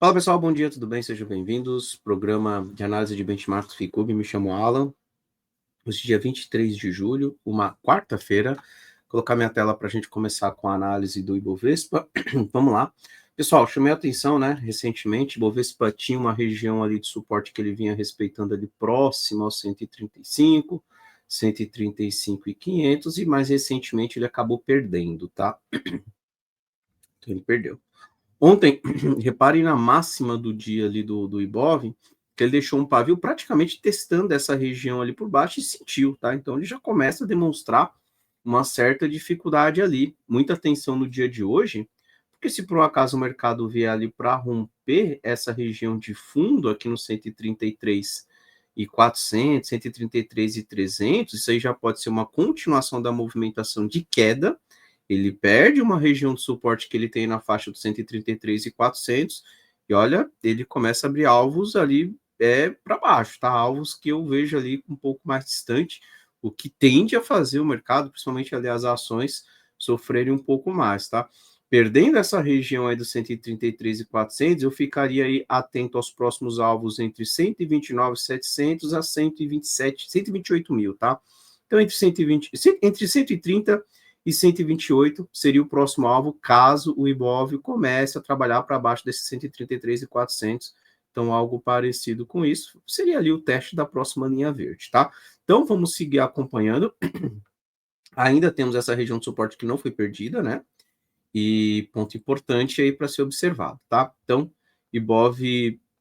Fala pessoal, bom dia, tudo bem? Sejam bem-vindos. Programa de análise de benchmarks Ficub, me chamo Alan. Hoje, dia 23 de julho, uma quarta-feira. Vou colocar minha tela para a gente começar com a análise do Ibovespa. Vamos lá. Pessoal, chamei a atenção, né? Recentemente, o Ibovespa tinha uma região ali de suporte que ele vinha respeitando ali próximo aos 135, 135,500 e mais recentemente ele acabou perdendo, tá? Então, ele perdeu. Ontem, reparem na máxima do dia ali do Ibov, que ele deixou um pavio praticamente testando essa região ali por baixo e sentiu, tá? Então ele já começa a demonstrar uma certa dificuldade ali. Muita atenção no dia de hoje, porque se por um acaso o mercado vier ali para romper essa região de fundo aqui no 133 e 400, 133 e 300, isso aí já pode ser uma continuação da movimentação de queda. Ele perde uma região de suporte que ele tem na faixa dos 133 e 400 e olha, ele começa a abrir alvos ali para baixo, tá? Alvos que eu vejo ali um pouco mais distante, o que tende a fazer o mercado, principalmente ali as ações, sofrerem um pouco mais, tá? Perdendo essa região aí dos 133 e 400, eu ficaria aí atento aos próximos alvos entre 129.700 a 127, 128 mil, tá? Então, entre 120, entre 130 e 128 seria o próximo alvo, caso o Ibov comece a trabalhar para baixo desses 133 e 400. Então, algo parecido com isso seria ali o teste da próxima linha verde, tá? Então, vamos seguir acompanhando. Ainda temos essa região de suporte que não foi perdida, né? E ponto importante aí para ser observado, tá? Então, Ibov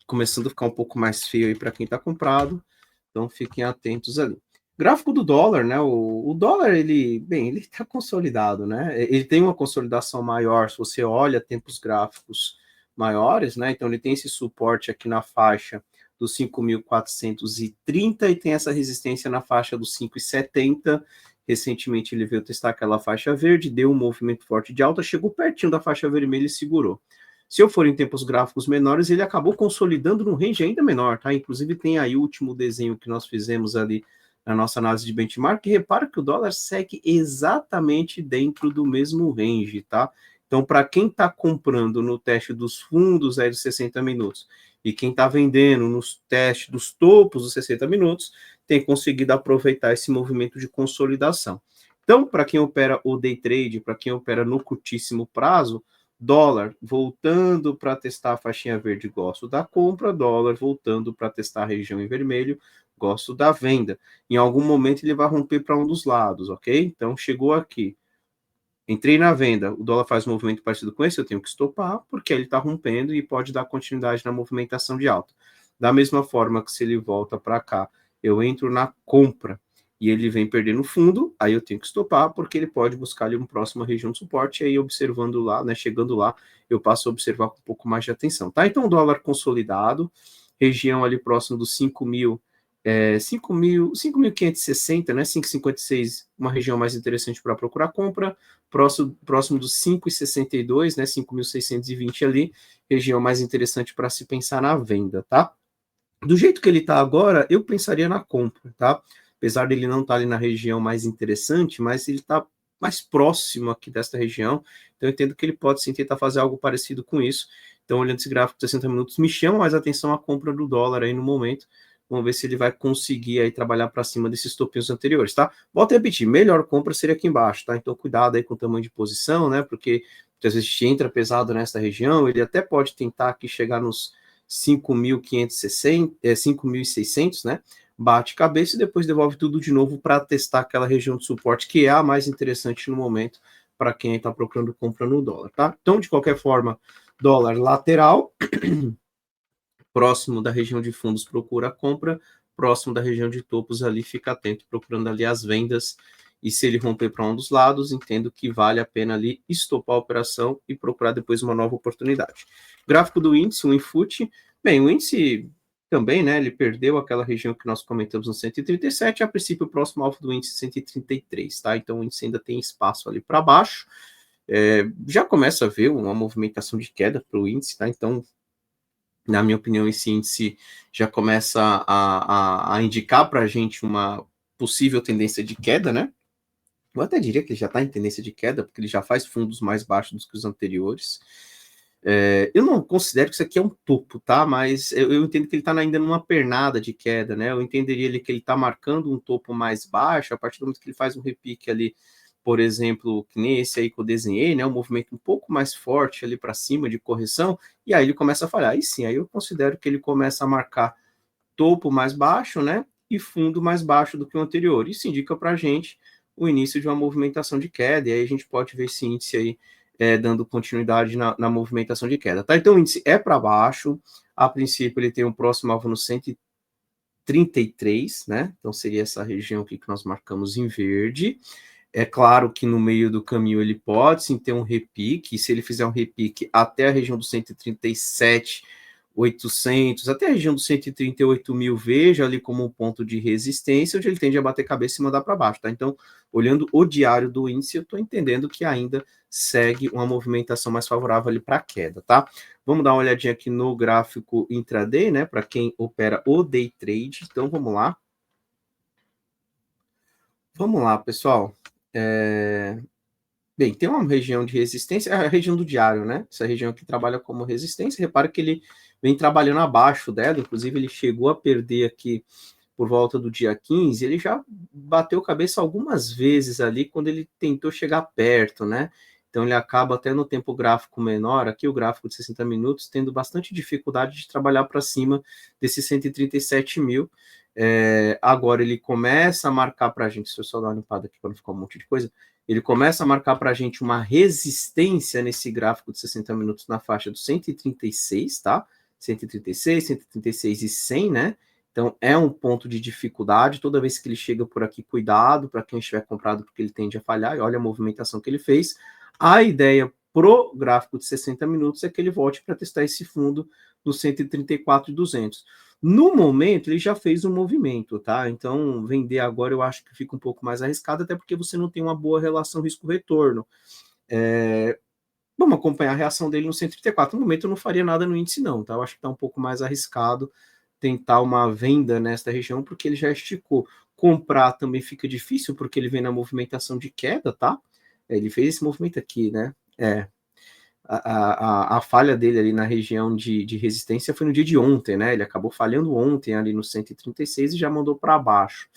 começando a ficar um pouco mais feio aí para quem está comprado, então fiquem atentos ali. Gráfico do dólar, né? O dólar, ele está consolidado, né? Ele tem uma consolidação maior, se você olha tempos gráficos maiores, né? Então ele tem esse suporte aqui na faixa dos 5.430 e tem essa resistência na faixa dos 5,70. Recentemente ele veio testar aquela faixa verde, deu um movimento forte de alta, chegou pertinho da faixa vermelha e segurou. Se eu for em tempos gráficos menores, ele acabou consolidando num range ainda menor, tá? Inclusive tem aí o último desenho que nós fizemos ali na nossa análise de benchmark, e repara que o dólar segue exatamente dentro do mesmo range, tá? Então, para quem está comprando no teste dos fundos aí dos 60 minutos e quem está vendendo nos testes dos topos dos 60 minutos, tem conseguido aproveitar esse movimento de consolidação. Então, para quem opera o day trade, para quem opera no curtíssimo prazo, dólar voltando para testar a faixinha verde, gosto da compra, dólar voltando para testar a região em vermelho, gosto da venda. Em algum momento ele vai romper para um dos lados, ok? Então chegou aqui, entrei na venda, o dólar faz um movimento parecido com esse, eu tenho que estopar, porque ele está rompendo e pode dar continuidade na movimentação de alta. Da mesma forma que se ele volta para cá, eu entro na compra e ele vem perdendo fundo, aí eu tenho que estopar, porque ele pode buscar ali uma próxima região de suporte, e aí observando lá, né, chegando lá, eu passo a observar com um pouco mais de atenção, tá? Então, dólar consolidado, região ali próximo dos 5.000, 5.560, né, 5,56, uma região mais interessante para procurar compra, próximo dos 5,62, né, 5.620 ali, região mais interessante para se pensar na venda, tá? Do jeito que ele está agora, eu pensaria na compra, tá? Apesar dele não estar ali na região mais interessante, mas ele está mais próximo aqui desta região, então eu entendo que ele pode sim tentar fazer algo parecido com isso. Então, olhando esse gráfico de 60 minutos, me chama mais atenção a compra do dólar aí no momento. Vamos ver se ele vai conseguir aí trabalhar para cima desses topinhos anteriores, tá? Volto a repetir, melhor compra seria aqui embaixo, tá? Então, cuidado aí com o tamanho de posição, né? Porque às vezes a gente entra pesado nessa região, ele até pode tentar aqui chegar nos 5.560, 5.600, né? Bate cabeça e depois devolve tudo de novo para testar aquela região de suporte que é a mais interessante no momento para quem está procurando compra no dólar, tá? Então, de qualquer forma, dólar lateral, próximo da região de fundos procura a compra, próximo da região de topos ali fica atento, procurando ali as vendas, e se ele romper para um dos lados, entendo que vale a pena ali estopar a operação e procurar depois uma nova oportunidade. Gráfico do índice, o Infut, bem, o índice também, né, ele perdeu aquela região que nós comentamos no 137, a princípio o próximo alvo do índice 133, tá? Então o índice ainda tem espaço ali para baixo, já começa a ver uma movimentação de queda para o índice, tá? Então na minha opinião, esse índice já começa a indicar para a gente uma possível tendência de queda, né? Eu até diria que ele já está em tendência de queda, porque ele já faz fundos mais baixos do que os anteriores. Eu não considero que isso aqui é um topo, tá? Mas eu entendo que ele está ainda numa pernada de queda, né? Eu entenderia que ele está marcando um topo mais baixo a partir do momento que ele faz um repique ali, por exemplo, que nem esse aí que eu desenhei, né? Um movimento um pouco mais forte ali para cima de correção, e aí ele começa a falhar. Aí sim, aí eu considero que ele começa a marcar topo mais baixo, né? E fundo mais baixo do que o anterior. Isso indica para a gente o início de uma movimentação de queda, e aí a gente pode ver esse índice aí dando continuidade na movimentação de queda, tá? Então o índice é para baixo, a princípio ele tem um próximo alvo no 133, né? Então seria essa região aqui que nós marcamos em verde. É claro que no meio do caminho ele pode sim ter um repique, se ele fizer um repique até a região do 137.800, até a região dos 138.000, veja ali como um ponto de resistência, onde ele tende a bater cabeça e mandar para baixo, tá? Então, olhando o diário do índice, eu estou entendendo que ainda segue uma movimentação mais favorável ali para a queda, tá? Vamos dar uma olhadinha aqui no gráfico intraday, né? Para quem opera o day trade. Então, vamos lá. Vamos lá, pessoal. Bem, tem uma região de resistência, a região do diário, né? Essa região que trabalha como resistência. Repara que ele vem trabalhando abaixo dela, inclusive ele chegou a perder aqui por volta do dia 15, ele já bateu cabeça algumas vezes ali quando ele tentou chegar perto, né? Então ele acaba até no tempo gráfico menor, aqui o gráfico de 60 minutos, tendo bastante dificuldade de trabalhar para cima desses 137 mil. Agora ele começa a marcar para a gente, se eu só dar uma limpada aqui para não ficar um monte de coisa, ele começa a marcar para a gente uma resistência nesse gráfico de 60 minutos na faixa do 136, tá? 136, 136 e 100, né? Então, é um ponto de dificuldade. Toda vez que ele chega por aqui, cuidado para quem estiver comprado, porque ele tende a falhar. E olha a movimentação que ele fez. A ideia pro gráfico de 60 minutos é que ele volte para testar esse fundo no 134.200. No momento, ele já fez um movimento, tá? Então, vender agora eu acho que fica um pouco mais arriscado, até porque você não tem uma boa relação risco-retorno. Vamos acompanhar a reação dele no 134. No momento, eu não faria nada no índice, não, tá? Eu acho que está um pouco mais arriscado tentar uma venda nesta região, porque ele já esticou. Comprar também fica difícil, porque ele vem na movimentação de queda, tá? Ele fez esse movimento aqui, né? A falha dele ali na região de resistência foi no dia de ontem, né? Ele acabou falhando ontem ali no 136 e já mandou para baixo.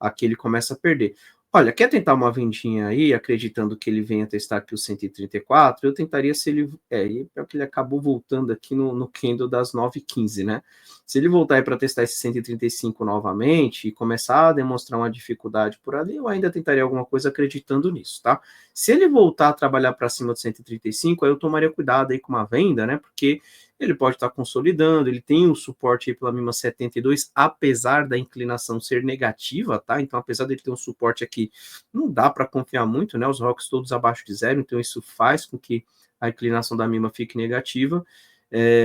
Aqui ele começa a perder. Olha, quer tentar uma vendinha aí, acreditando que ele venha testar aqui o 134? Eu tentaria se ele... é que ele acabou voltando aqui no candle das 9h15, né? Se ele voltar aí para testar esse 135 novamente e começar a demonstrar uma dificuldade por ali, eu ainda tentaria alguma coisa acreditando nisso, tá? Se ele voltar a trabalhar para cima do 135, aí eu tomaria cuidado aí com uma venda, né? Porque ele pode estar consolidando, ele tem um suporte aí pela mínima 72, apesar da inclinação ser negativa, tá? Então, apesar dele ter um suporte aqui, não dá para confiar muito, né? Os rocks todos abaixo de zero, então isso faz com que a inclinação da mínima fique negativa.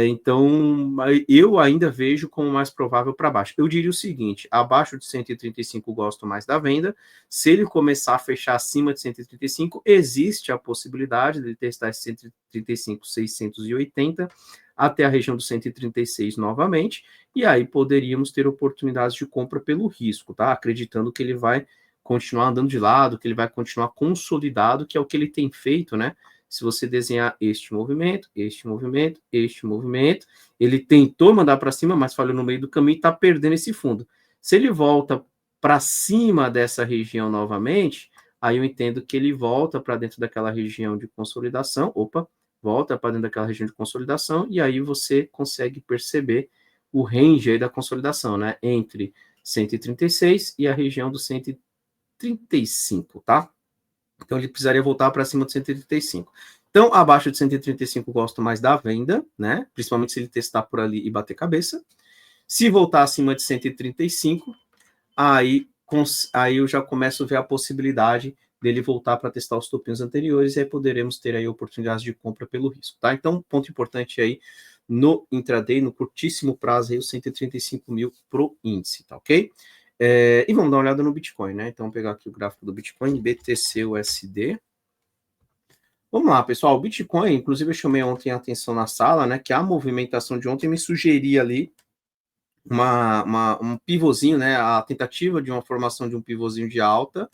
Então, eu ainda vejo como mais provável para baixo. Eu diria o seguinte, abaixo de 135 gosto mais da venda. Se ele começar a fechar acima de 135, existe a possibilidade de ele testar esse 135,680 até a região do 136 novamente, e aí poderíamos ter oportunidades de compra pelo risco, tá? Acreditando que ele vai continuar andando de lado, que ele vai continuar consolidado, que é o que ele tem feito, né? Se você desenhar este movimento, este movimento, este movimento, ele tentou mandar para cima, mas falhou no meio do caminho e está perdendo esse fundo. Se ele volta para cima dessa região novamente, aí eu entendo que ele volta para dentro daquela região de consolidação, volta para dentro daquela região de consolidação, e aí você consegue perceber o range aí da consolidação, né? Entre 136 e a região do 135, tá? Então ele precisaria voltar para cima de 135. Então, abaixo de 135 gosto mais da venda, né? Principalmente se ele testar por ali e bater cabeça. Se voltar acima de 135, aí eu já começo a ver a possibilidade dele voltar para testar os topinhos anteriores, e aí poderemos ter aí oportunidades de compra pelo risco, tá? Então, ponto importante aí no intraday, no curtíssimo prazo, aí os 135 mil pro índice, tá ok? E vamos dar uma olhada no Bitcoin, né? Então, vou pegar aqui o gráfico do Bitcoin, BTC-USD. Vamos lá, pessoal, o Bitcoin, inclusive eu chamei ontem a atenção na sala, né, que a movimentação de ontem me sugeria ali um pivôzinho, né, a tentativa de uma formação de um pivôzinho de alta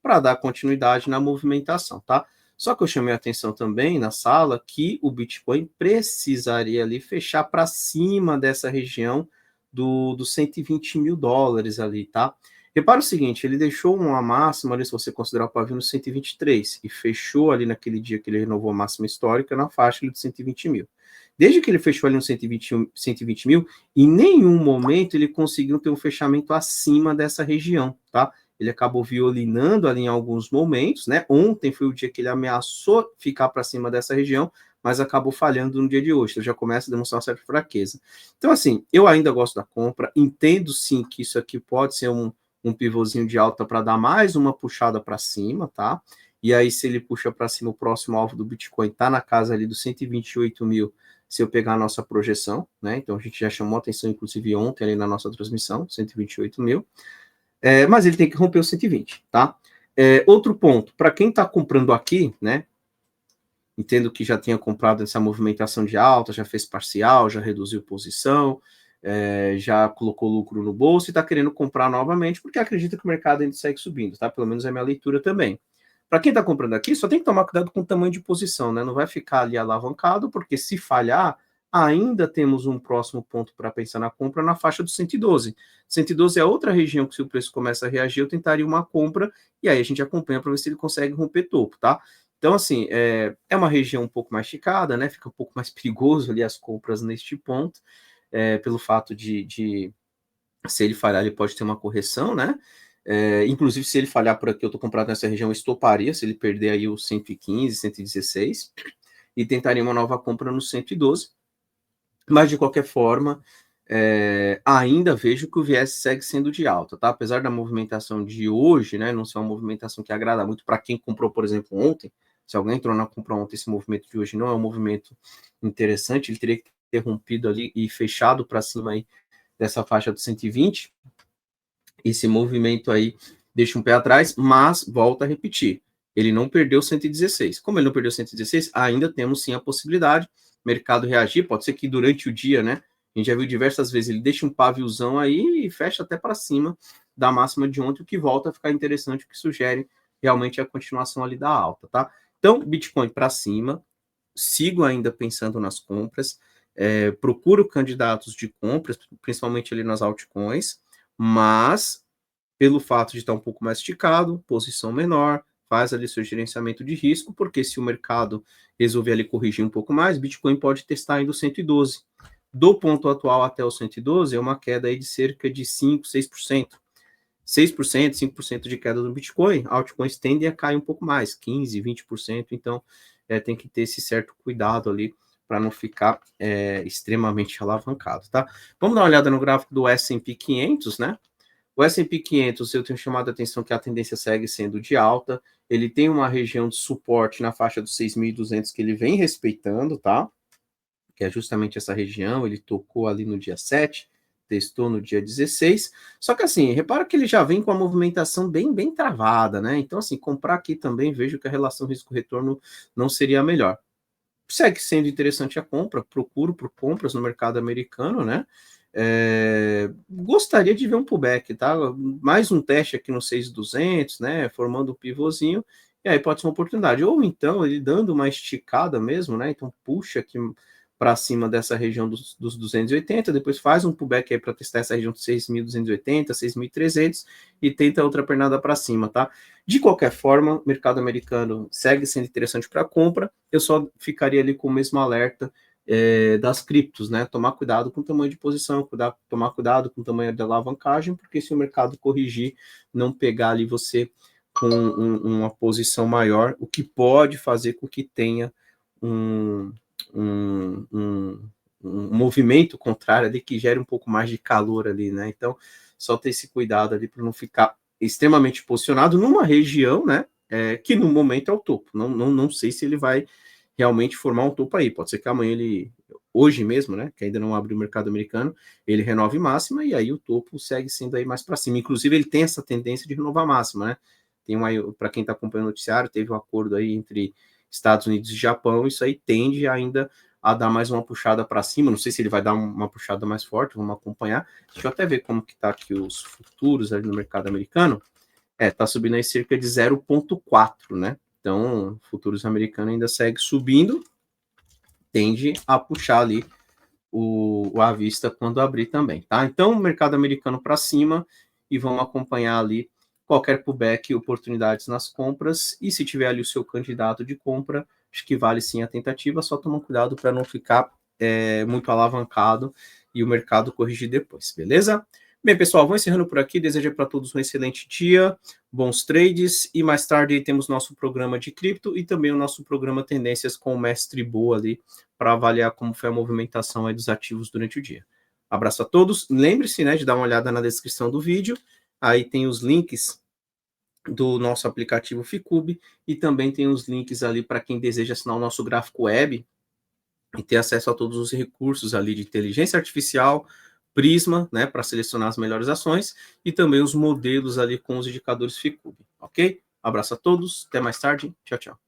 para dar continuidade na movimentação, tá? Só que eu chamei a atenção também na sala que o Bitcoin precisaria ali fechar para cima dessa região dos 120 mil dólares ali, tá? Repara o seguinte, ele deixou uma máxima ali, se você considerar o pavio, no 123, e fechou ali naquele dia que ele renovou a máxima histórica na faixa de 120 mil. Desde que ele fechou ali no 120 mil, em nenhum momento ele conseguiu ter um fechamento acima dessa região, tá? Ele acabou violinando ali em alguns momentos, né? Ontem foi o dia que ele ameaçou ficar para cima dessa região, mas acabou falhando no dia de hoje. Então já começa a demonstrar uma certa fraqueza. Então, assim, eu ainda gosto da compra, entendo sim que isso aqui pode ser um pivôzinho de alta para dar mais uma puxada para cima, tá? E aí, se ele puxa para cima, o próximo alvo do Bitcoin está na casa ali dos 128 mil, se eu pegar a nossa projeção, né? Então a gente já chamou atenção, inclusive ontem ali na nossa transmissão, 128 mil. Mas ele tem que romper o 120, tá? Outro ponto, para quem está comprando aqui, né? Entendo que já tinha comprado essa movimentação de alta, já fez parcial, já reduziu posição, já colocou lucro no bolso e está querendo comprar novamente, porque acredita que o mercado ainda segue subindo, tá? Pelo menos é a minha leitura também. Para quem está comprando aqui, só tem que tomar cuidado com o tamanho de posição, né? Não vai ficar ali alavancado, porque se falhar, ainda temos um próximo ponto para pensar na compra na faixa do 112. 112 é outra região que, se o preço começa a reagir, eu tentaria uma compra, e aí a gente acompanha para ver se ele consegue romper topo, tá? Então, assim, é uma região um pouco mais esticada, né? Fica um pouco mais perigoso ali as compras neste ponto, pelo fato de se ele falhar, ele pode ter uma correção, né? Inclusive, se ele falhar por aqui, eu estou comprado nessa região, eu estoparia, se ele perder aí o 115, 116, e tentaria uma nova compra no 112. Mas, de qualquer forma, ainda vejo que o viés segue sendo de alta, tá? Apesar da movimentação de hoje, né, não ser uma movimentação que agrada muito para quem comprou, por exemplo, ontem. Se alguém entrou na compra ontem, esse movimento de hoje não é um movimento interessante, ele teria que ter rompido ali e fechado para cima aí dessa faixa do 120. Esse movimento aí deixa um pé atrás, mas volta a repetir, ele não perdeu 116. Como ele não perdeu 116, ainda temos sim a possibilidade, mercado reagir, pode ser que durante o dia, né, a gente já viu diversas vezes, ele deixa um paviozão aí e fecha até para cima da máxima de ontem, o que volta a ficar interessante, o que sugere realmente a continuação ali da alta, tá? Então, Bitcoin para cima, sigo ainda pensando nas compras, procuro candidatos de compras, principalmente ali nas altcoins, mas pelo fato de estar um pouco mais esticado, posição menor, faz ali seu gerenciamento de risco, porque se o mercado resolver ali corrigir um pouco mais, Bitcoin pode testar ainda o 112. Do ponto atual até o 112 é uma queda aí de cerca de 5, 6%. 6%, 5% de queda do Bitcoin, altcoins tendem a cair um pouco mais, 15, 20%, então tem que ter esse certo cuidado ali para não ficar extremamente alavancado, tá? Vamos dar uma olhada no gráfico do S&P 500, né? O S&P 500, eu tenho chamado a atenção que a tendência segue sendo de alta, ele tem uma região de suporte na faixa dos 6.200 que ele vem respeitando, tá? Que é justamente essa região, ele tocou ali no dia 7, testou no dia 16, só que assim, repara que ele já vem com a movimentação bem travada, né? Então, assim, comprar aqui também, vejo que a relação risco-retorno não seria a melhor. Segue sendo interessante a compra, procuro por compras no mercado americano, né? Gostaria de ver um pullback, tá? Mais um teste aqui no 6.200, né? Formando um pivôzinho, e aí pode ser uma oportunidade. Ou então, ele dando uma esticada mesmo, né? Então, puxa aqui para cima dessa região dos 280, depois faz um pullback aí para testar essa região de 6.280, 6.300 e tenta outra pernada para cima, tá? De qualquer forma, mercado americano segue sendo interessante para compra, eu só ficaria ali com o mesmo alerta das criptos, né? Tomar cuidado com o tamanho de posição, tomar cuidado com o tamanho da alavancagem, porque se o mercado corrigir, não pegar ali você com uma posição maior, o que pode fazer com que tenha um movimento contrário ali que gere um pouco mais de calor ali, né? Então, só ter esse cuidado ali para não ficar extremamente posicionado numa região, né? Que no momento é o topo. Não sei se ele vai realmente formar um topo aí. Pode ser que amanhã hoje mesmo, né? Que ainda não abriu o mercado americano, ele renove máxima e aí o topo segue sendo aí mais para cima. Inclusive, ele tem essa tendência de renovar máxima, né? Para quem está acompanhando o noticiário, teve um acordo aí entre Estados Unidos e Japão, isso aí tende ainda a dar mais uma puxada para cima, não sei se ele vai dar uma puxada mais forte, vamos acompanhar. Deixa eu até ver como que tá aqui os futuros ali no mercado americano. Tá subindo aí cerca de 0,4, né? Então, futuros americanos ainda segue subindo, tende a puxar ali a vista quando abrir também, tá? Então, mercado americano para cima e vamos acompanhar ali qualquer pullback, oportunidades nas compras, e se tiver ali o seu candidato de compra, acho que vale sim a tentativa, só tomar cuidado para não ficar muito alavancado e o mercado corrigir depois, beleza? Bem, pessoal, vou encerrando por aqui, desejo para todos um excelente dia, bons trades, e mais tarde temos nosso programa de cripto e também o nosso programa Tendências com o Mestre Boa ali, para avaliar como foi a movimentação aí dos ativos durante o dia. Abraço a todos, lembre-se, né, de dar uma olhada na descrição do vídeo, aí tem os links do nosso aplicativo Ficube e também tem os links ali para quem deseja assinar o nosso gráfico web e ter acesso a todos os recursos ali de inteligência artificial, Prisma, né, para selecionar as melhores ações e também os modelos ali com os indicadores Ficube, ok? Abraço a todos, até mais tarde, tchau, tchau.